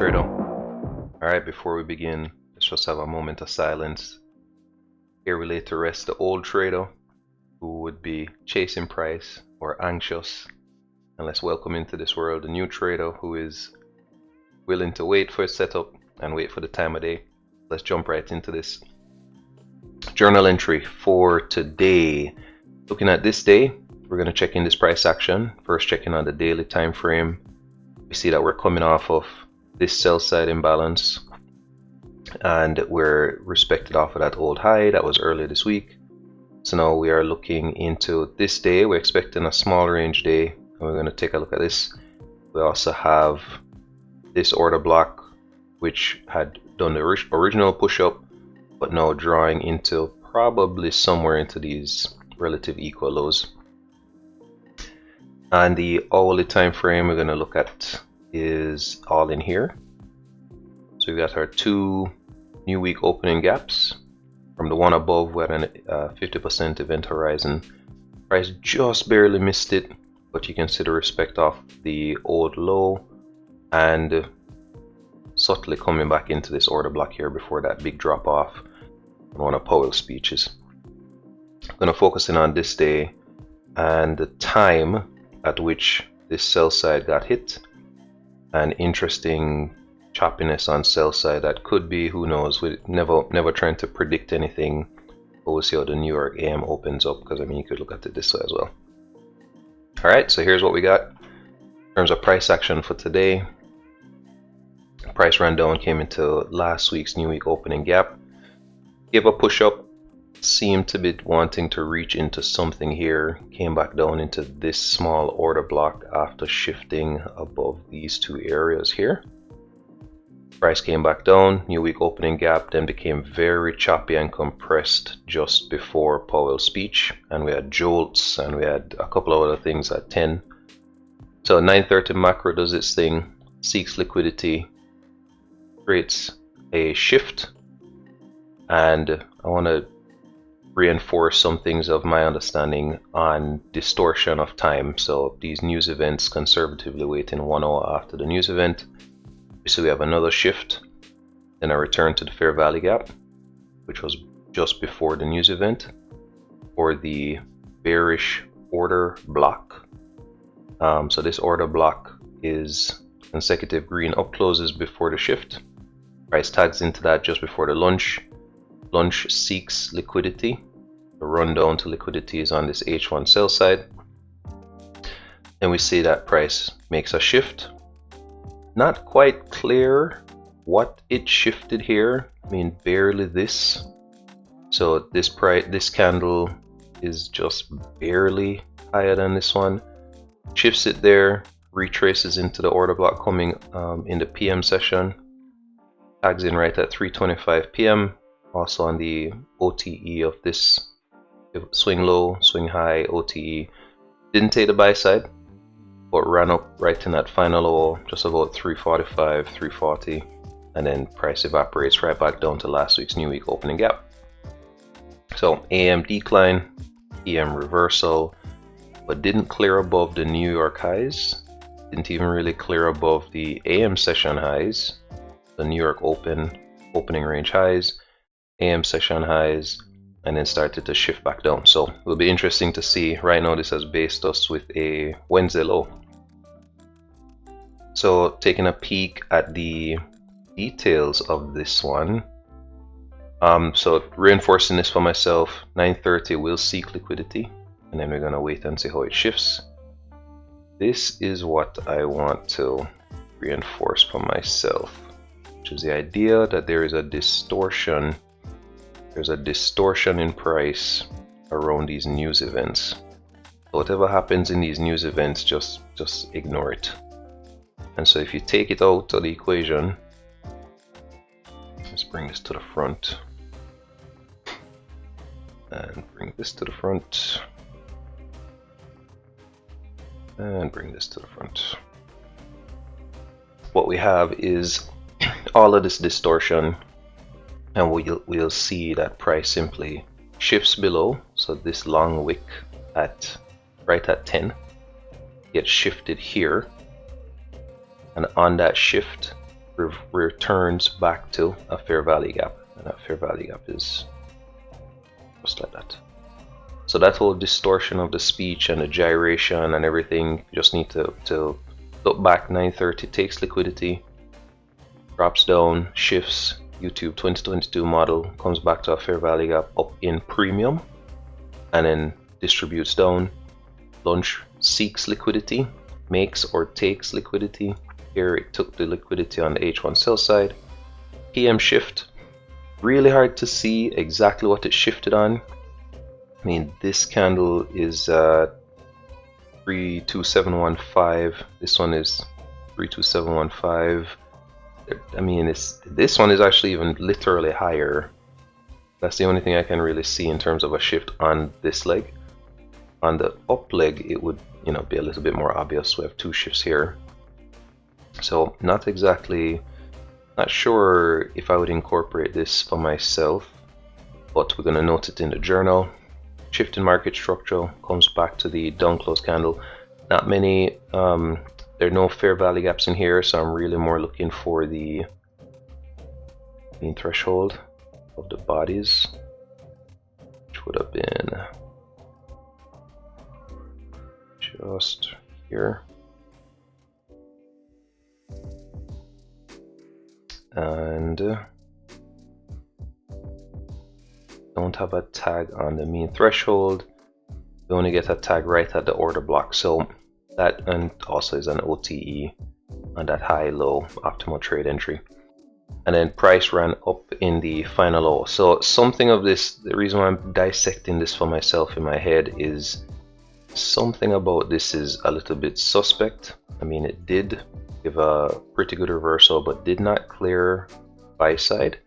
trader. Alright, before we begin, let's just have a moment of silence. Here we lay to rest the old trader who would be chasing price or anxious. And let's welcome into this world the new trader who is willing to wait for a setup and wait for the time of day. Let's jump right into this. Journal entry for today. Looking at this day, we're going to check in this price action. First checking on the daily time frame. We see that we're coming off of this sell side imbalance and we're respected off of that old high that was earlier this week. So now we are looking into this day. We're expecting a small range day and we're going to take a look at this. We also have this order block which had done the original push up but now drawing into probably somewhere into these relative equal lows. And the hourly time frame we're going to look at is all in here. So we got our two new week opening gaps. From the one above, we had a 50% event horizon. Price just barely missed it, but you can see the respect off the old low and subtly coming back into this order block here before that big drop off on one of Powell's speeches. I'm going to focus in on this day and the time at which this sell side got hit, and interesting choppiness on sell side that could be, who knows, we're never trying to predict anything, but we'll see how the New York AM opens up, because I mean you could look at it this way as well. Alright, so here's what we got in terms of price action for today. Price ran down, came into last week's new week opening gap, gave a push up, seemed to be wanting to reach into something here, came back down into this small order block after shifting above these two areas here. Price came back down, new week opening gap, then became very choppy and compressed just before Powell's speech, and we had jolts and we had a couple of other things at 10. So 9:30 macro does its thing, seeks liquidity, creates a shift, and I want to reinforce some things of my understanding on distortion of time. So these news events conservatively waiting 1 hour after the news event. So we have another shift, then a return to the fair value gap, which was just before the news event, or the bearish order block. So this order block is consecutive green up closes before the shift. Price tags into that just before the lunch. Lunch seeks liquidity. The rundown to liquidity is on this H1 sell side. And we see that price makes a shift. Not quite clear what it shifted here. I mean, barely this. So this candle is just barely higher than this one. Shifts it there, retraces into the order block coming in the PM session. Tags in right at 3:25 PM. Also on the OTE of this swing low, swing high OTE. Didn't take the buy side, but ran up right in that final low, just about 345, 340, and then price evaporates right back down to last week's new week opening gap. So AM decline, PM reversal, but didn't clear above the New York highs, didn't even really clear above the AM session highs, the New York opening range highs, AM session highs, and then started to shift back down. So it will be interesting to see. Right now this has based us with a Wednesday low. So taking a peek at the details of this one, so reinforcing this for myself, 9:30 will seek liquidity, and then we're going to wait and see how it shifts. This is what I want to reinforce for myself, which is the idea that there is a distortion. There's a distortion in price around these news events. So whatever happens in these news events, just ignore it. And so if you take it out of the equation, let's bring this to the front and bring this to the front and bring this to the front. What we have is all of this distortion, and we'll see that price simply shifts below. So this long wick at right at 10 gets shifted here, and on that shift returns back to a fair value gap, and that fair value gap is just like that. So that whole distortion of the speech and the gyration and everything, you just need to look back. 930 takes liquidity, drops down, shifts, YouTube 2022 model, comes back to a fair value gap up in premium, and then distributes down. Lunch seeks liquidity, makes or takes liquidity. Here it took the liquidity on the H1 sell side. PM shift, really hard to see exactly what it shifted on. I mean, this candle is 32715. This one is 32715. I mean, this one is actually even literally higher. That's the only thing I can really see in terms of a shift on this leg. On the up leg, it would, you know, be a little bit more obvious. We have two shifts here, so not sure if I would incorporate this for myself, but we're going to note it in the journal. Shift in market structure, comes back to the down close candle. Not many, there are no fair value gaps in here, so I'm really more looking for the mean threshold of the bodies, which would have been just here. And don't have a tag on the mean threshold. We only get a tag right at the order block, so that, and also is an OTE on that high-low optimal trade entry. And then price ran up in the final low. So something of this, the reason why I'm dissecting this for myself in my head is something about this is a little bit suspect. I mean, it did give a pretty good reversal, but did not clear buy side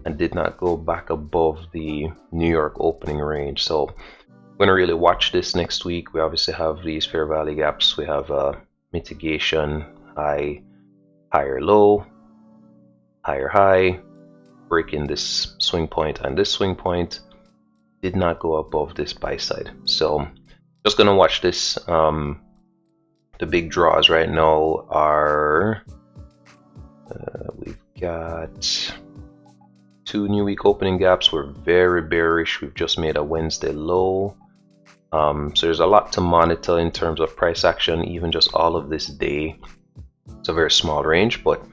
and did not go back above the New York opening range. So I'm going to really watch this next week. We obviously have these fair value gaps. We have mitigation, high, higher low, higher high, breaking this swing point, and this swing point did not go above this buy side. So just going to watch this. The big draws right now are we've got two new week opening gaps. We're very bearish. We've just made a Wednesday low. So there's a lot to monitor in terms of price action, even just all of this day. It's a very small range, but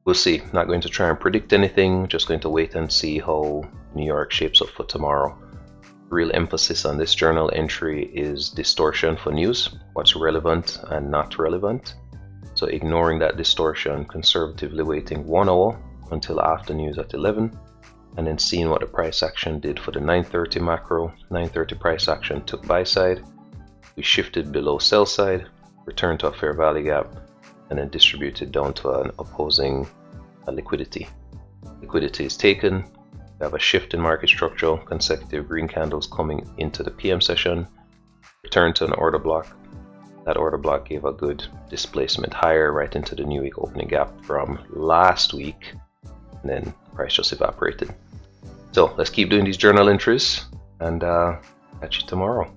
we'll see. Not going to try and predict anything, just going to wait and see how New York shapes up for tomorrow. Real emphasis on this journal entry is distortion for news, what's relevant and not relevant. So ignoring that distortion, conservatively waiting 1 hour until after news at 11, and then seeing what the price action did for the 930 macro. 930 price action took buy side, we shifted below sell side, returned to a fair value gap, and then distributed down to an opposing liquidity. Liquidity is taken. We have a shift in market structure, consecutive green candles coming into the PM session, return to an order block. That order block gave a good displacement higher right into the new week opening gap from last week, and then price just evaporated. So let's keep doing these journal entries, and catch you tomorrow.